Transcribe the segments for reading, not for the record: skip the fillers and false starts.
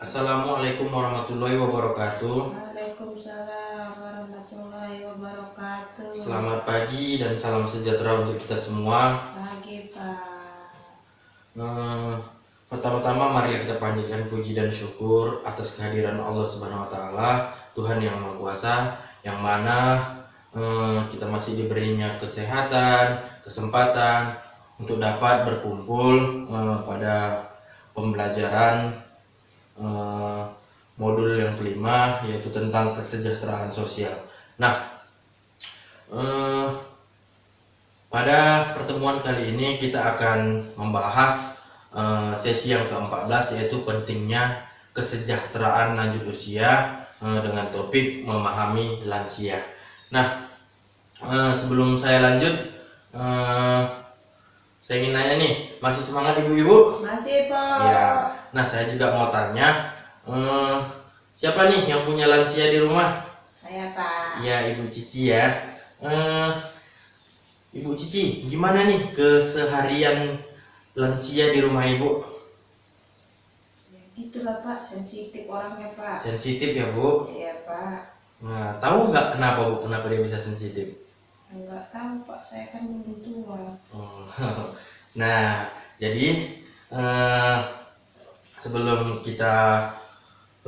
Assalamualaikum warahmatullahi wabarakatuh. Waalaikumsalam warahmatullahi wabarakatuh. Selamat pagi dan salam sejahtera untuk kita semua. Pagi, Pak. Pertama-tama mari kita panjatkan puji dan syukur atas kehadiran Allah Subhanahu wa taala, Tuhan yang Maha Kuasa, yang mana kita masih diberinya kesehatan, kesempatan untuk dapat berkumpul pada pembelajaran modul yang kelima, yaitu tentang kesejahteraan sosial. Nah, pada pertemuan kali ini kita akan membahas sesi yang ke-14, yaitu pentingnya kesejahteraan lanjut usia dengan topik memahami lansia. Nah, sebelum saya lanjut, saya ingin nanya nih, masih semangat ibu-ibu? Masih, Pak. Ya. Nah, saya juga mau tanya, siapa nih yang punya lansia di rumah? Saya, Pak. Ya, Ibu Cici ya. Ibu Cici, gimana nih keseharian lansia di rumah Ibu? Ya, gitulah, Pak. Sensitif orangnya, Pak. Sensitif ya, Bu? Iya, Pak. Nah, tahu nggak kenapa, Bu? Kenapa dia bisa sensitif? Enggak tahu, Pak. Saya kan belum tua. Nah, jadi sebelum kita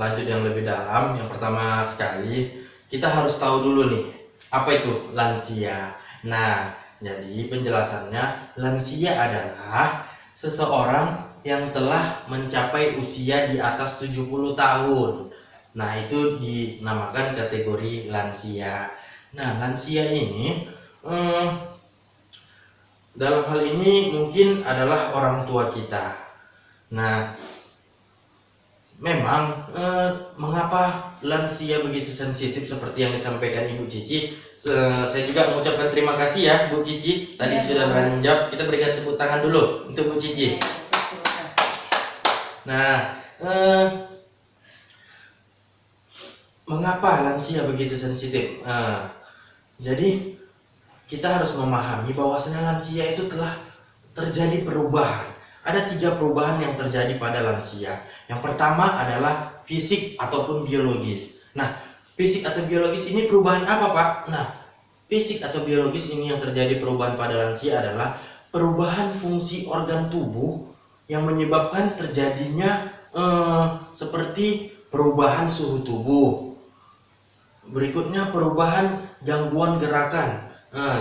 lanjut yang lebih dalam, yang pertama sekali kita harus tahu dulu nih, apa itu lansia. Nah, jadi penjelasannya, lansia adalah seseorang yang telah mencapai usia di atas 70 tahun. Nah, itu dinamakan kategori lansia. Nah, lansia ini dalam hal ini mungkin adalah orang tua kita. Nah, memang mengapa lansia begitu sensitif seperti yang disampaikan Ibu Cici. Saya juga mengucapkan terima kasih ya Bu Cici, tadi Ya, sudah Pak. berani menjawab. Kita berikan tepuk tangan dulu untuk Bu Cici. Ya, terima kasih. Nah, mengapa lansia begitu sensitif? Jadi kita harus memahami bahwasanya lansia itu telah terjadi perubahan. Ada 3 perubahan yang terjadi pada lansia. Yang pertama adalah fisik ataupun biologis. Nah, fisik atau biologis ini perubahan apa, Pak? Nah, fisik atau biologis ini yang terjadi perubahan pada lansia adalah perubahan fungsi organ tubuh yang menyebabkan terjadinya seperti perubahan suhu tubuh. Berikutnya perubahan gangguan gerakan.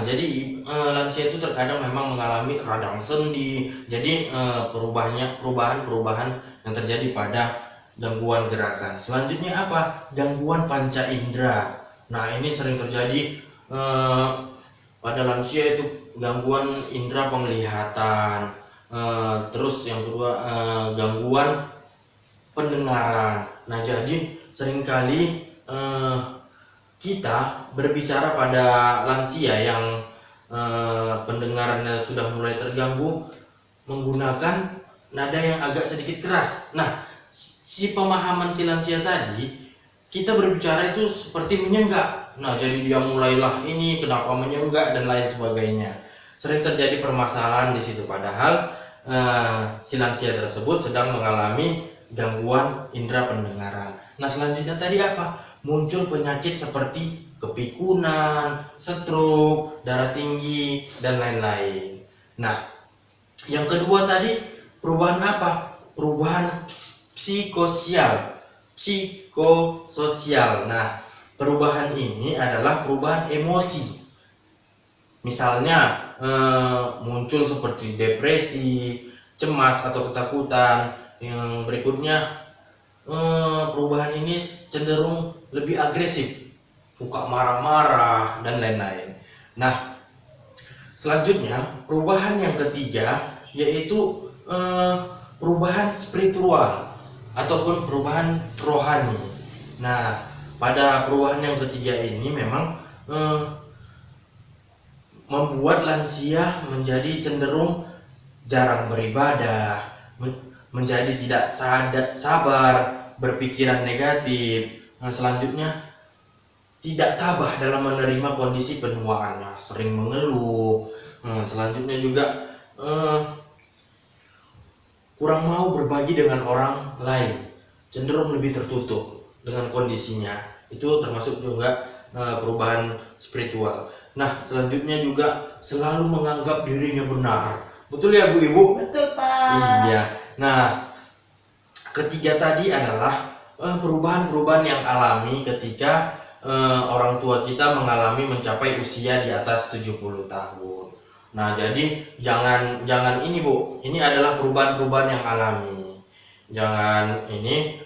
Jadi lansia itu terkadang memang mengalami radang sendi. Jadi perubahan yang terjadi pada gangguan gerakan. Selanjutnya apa? Gangguan panca indera. Nah, ini sering terjadi pada lansia, itu gangguan indera penglihatan. Terus yang kedua gangguan pendengaran. Nah, jadi seringkali kita berbicara pada lansia yang pendengarannya sudah mulai terganggu menggunakan nada yang agak sedikit keras. Nah, si pemahaman si lansia tadi, kita berbicara itu seperti menyenggak. Nah, jadi dia mulailah ini kenapa menyenggak dan lain sebagainya. Sering terjadi permasalahan di situ, padahal si lansia tersebut sedang mengalami gangguan indera pendengaran. Nah, selanjutnya tadi apa? Muncul penyakit seperti kepikunan, stroke, darah tinggi, dan lain-lain. Nah, yang kedua tadi perubahan apa? Perubahan psikososial. Nah, perubahan ini adalah perubahan emosi. Misalnya muncul seperti depresi, cemas atau ketakutan. Yang berikutnya perubahan ini cenderung lebih agresif, suka marah-marah dan lain-lain. Nah, selanjutnya perubahan yang ketiga yaitu perubahan spiritual ataupun perubahan rohani. Nah, pada perubahan yang ketiga ini memang membuat lansia menjadi cenderung jarang beribadah, menjadi tidak sabar, berpikiran negatif. Nah, selanjutnya tidak tabah dalam menerima kondisi penuaannya, sering mengeluh. Selanjutnya juga kurang mau berbagi dengan orang lain. cenderung lebih tertutup dengan kondisinya. Itu termasuk juga perubahan spiritual. Nah, selanjutnya juga selalu menganggap dirinya benar. Betul ya Bu Ibu? Betul Pak. Iya. Nah, ketiga tadi adalah perubahan-perubahan yang alami ketika orang tua kita mengalami mencapai usia di atas 70 tahun. Nah, jadi jangan ini Bu, ini adalah perubahan-perubahan yang alami. Jangan ini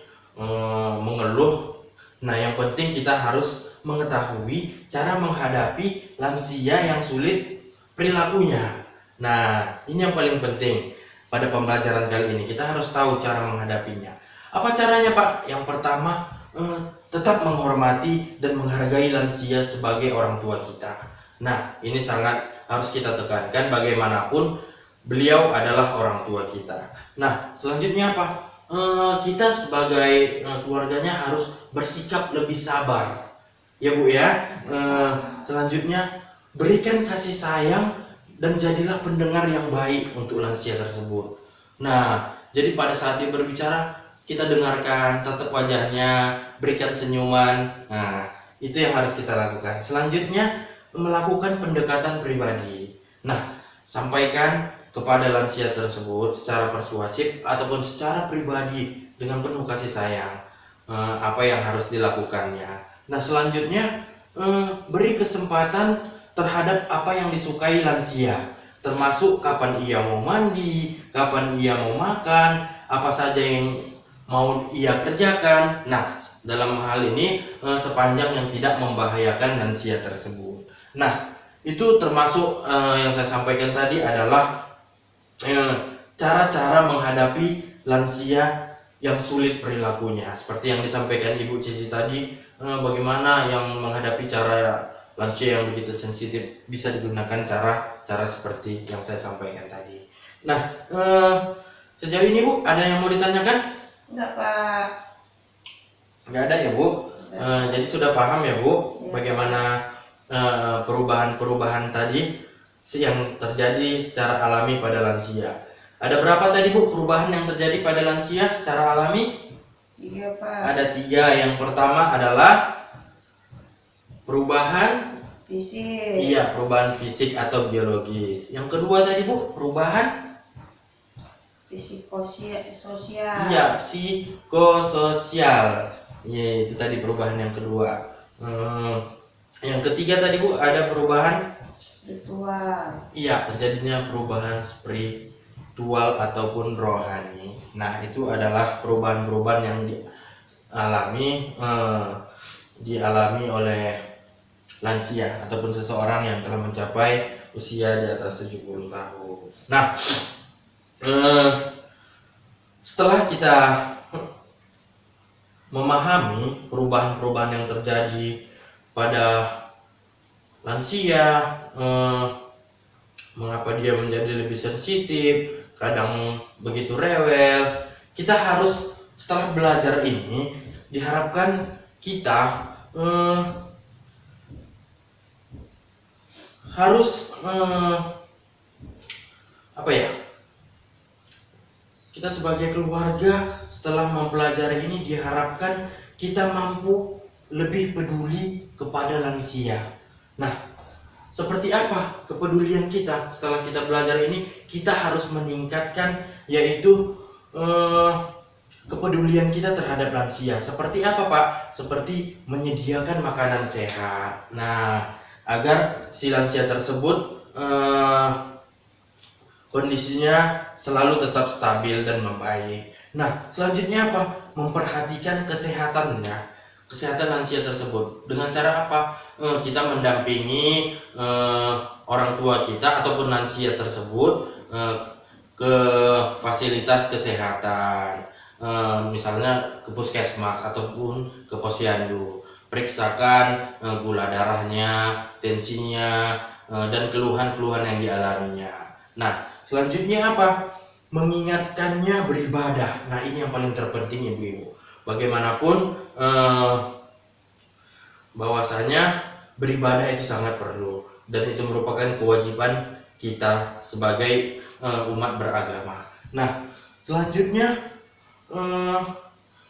mengeluh. Nah, yang penting kita harus mengetahui cara menghadapi lansia yang sulit perilakunya. Nah, ini yang paling penting pada pembelajaran kali ini. Kita harus tahu cara menghadapinya. Apa caranya Pak? Yang pertama, tetap menghormati dan menghargai lansia sebagai orang tua kita. Nah, ini sangat harus kita tekankan, bagaimanapun beliau adalah orang tua kita. Nah, selanjutnya apa? Kita sebagai keluarganya harus bersikap lebih sabar, ya Bu ya. Selanjutnya, berikan kasih sayang dan jadilah pendengar yang baik untuk lansia tersebut. Nah, jadi pada saat dia berbicara, kita dengarkan, tatap wajahnya, berikan senyuman. Nah, itu yang harus kita lakukan. Selanjutnya, melakukan pendekatan pribadi. Nah, sampaikan kepada lansia tersebut secara persuasif ataupun secara pribadi dengan penuh kasih sayang apa yang harus dilakukannya. Nah, selanjutnya beri kesempatan terhadap apa yang disukai lansia, termasuk kapan ia mau mandi, kapan ia mau makan, apa saja yang mau ia kerjakan. Nah, dalam hal ini sepanjang yang tidak membahayakan lansia tersebut. Nah, itu termasuk yang saya sampaikan tadi adalah cara-cara menghadapi lansia yang sulit perilakunya. Seperti yang disampaikan Ibu Cici tadi, bagaimana yang menghadapi cara lansia yang begitu sensitif, bisa digunakan cara seperti yang saya sampaikan tadi. Nah, sejauh ini Bu, ada yang mau ditanyakan? Enggak Pak. Nggak ada ya Bu. Jadi sudah paham ya Bu, Ya. bagaimana perubahan-perubahan tadi yang terjadi secara alami pada lansia. Ada berapa tadi Bu perubahan yang terjadi pada lansia secara alami? 3 Pak. Ada 3. Yang pertama adalah perubahan Fisik. iya, perubahan fisik atau biologis. Yang kedua tadi Bu, perubahan Psikososial. iya, psikososial. Iya, itu tadi perubahan yang kedua. Yang ketiga tadi Bu, ada perubahan Spiritual. iya, terjadinya perubahan spiritual ataupun rohani. Nah, itu adalah perubahan-perubahan yang dialami oleh lansia ataupun seseorang yang telah mencapai usia di atas 70 tahun. Nah, setelah kita memahami perubahan-perubahan yang terjadi pada lansia, mengapa dia menjadi lebih sensitif, kadang begitu rewel, kita harus setelah belajar ini diharapkan kita harus kita sebagai keluarga setelah mempelajari ini diharapkan kita mampu lebih peduli kepada lansia. Nah, seperti apa kepedulian kita setelah kita belajar ini? Kita harus meningkatkan, yaitu kepedulian kita terhadap lansia. Seperti apa Pak? Seperti menyediakan makanan sehat. Nah, agar si lansia tersebut kondisinya selalu tetap stabil dan membaik. Nah, selanjutnya apa? Memperhatikan kesehatannya, kesehatan lansia tersebut. Dengan cara apa? Kita mendampingi orang tua kita ataupun lansia tersebut ke fasilitas kesehatan, misalnya ke puskesmas ataupun ke posyandu. Periksakan gula darahnya, tensinya, dan keluhan-keluhan yang dialaminya. Nah, selanjutnya apa? Mengingatkannya beribadah. Nah, ini yang paling terpenting Ibu-ibu. Bagaimanapun bahwasanya beribadah itu sangat perlu dan itu merupakan kewajiban kita sebagai umat beragama. Nah, selanjutnya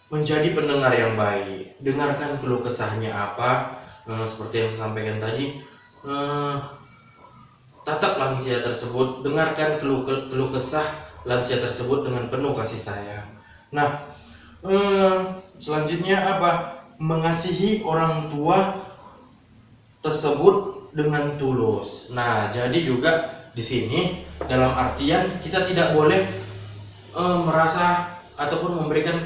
menjadi pendengar yang baik. Dengarkan keluh kesahnya apa, seperti yang saya sampaikan tadi. Tatap lansia tersebut, dengarkan keluh kesah lansia tersebut dengan penuh kasih sayang. Nah, selanjutnya apa? Mengasihi orang tua tersebut dengan tulus. Nah, jadi juga di sini dalam artian kita tidak boleh merasa ataupun memberikan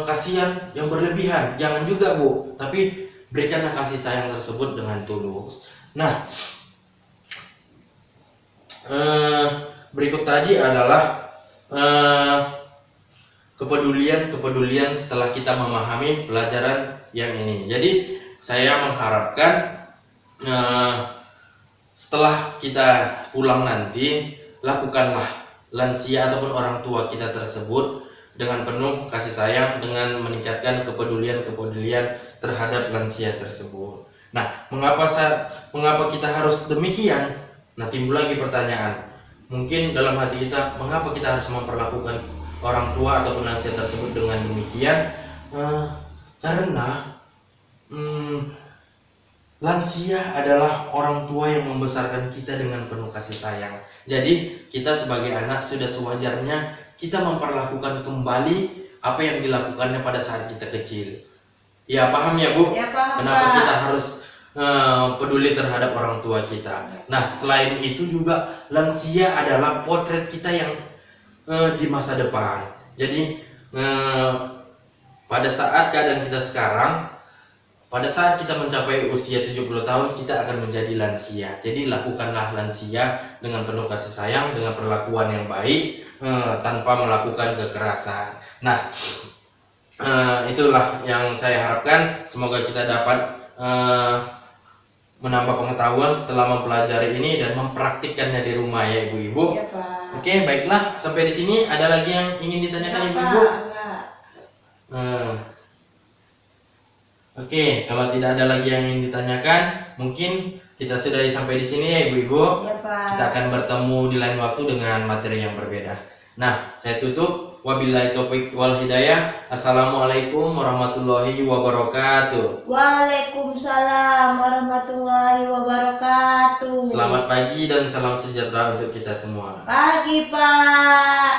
kasihan yang berlebihan. Jangan juga, Bu, tapi berikanlah kasih sayang tersebut dengan tulus. Nah, berikut tadi adalah kepedulian setelah kita memahami pelajaran yang ini. Jadi saya mengharapkan setelah kita pulang nanti, lakukanlah lansia ataupun orang tua kita tersebut dengan penuh kasih sayang, dengan meningkatkan kepedulian terhadap lansia tersebut. Nah, mengapa kita harus demikian? Nah, timbul lagi pertanyaan. Mungkin dalam hati kita, mengapa kita harus memperlakukan orang tua ataupun lansia tersebut dengan demikian? Karena lansia adalah orang tua yang membesarkan kita dengan penuh kasih sayang. Jadi kita sebagai anak sudah sewajarnya kita memperlakukan kembali apa yang dilakukannya pada saat kita kecil. Ya, paham ya, Bu? Ya, paham, Kenapa Pak. kita harus peduli terhadap orang tua kita. Nah, selain itu juga lansia adalah potret kita yang di masa depan. Jadi pada saat keadaan kita sekarang, pada saat kita mencapai usia 70 tahun, kita akan menjadi lansia. Jadi lakukanlah lansia dengan penuh kasih sayang, dengan perlakuan yang baik, tanpa melakukan kekerasan. Nah, itulah yang saya harapkan. Semoga kita dapat menambah pengetahuan setelah mempelajari ini dan mempraktikkannya di rumah ya, Ibu-ibu. Ya, Pak. Oke, baiklah. Sampai di sini ada lagi yang ingin ditanyakan, Enggak, Ibu-ibu? Pak. Enggak. Oke, kalau tidak ada lagi yang ingin ditanyakan, mungkin kita sudahi sampai di sini ya, Ibu-ibu. Ya, Pak. Kita akan bertemu di lain waktu dengan materi yang berbeda. Nah, saya tutup. Wabillahi taufiq wal hidayah. Assalamualaikum warahmatullahi wabarakatuh. Waalaikumsalam warahmatullahi wabarakatuh. Selamat pagi dan salam sejahtera untuk kita semua. Pagi, Pak.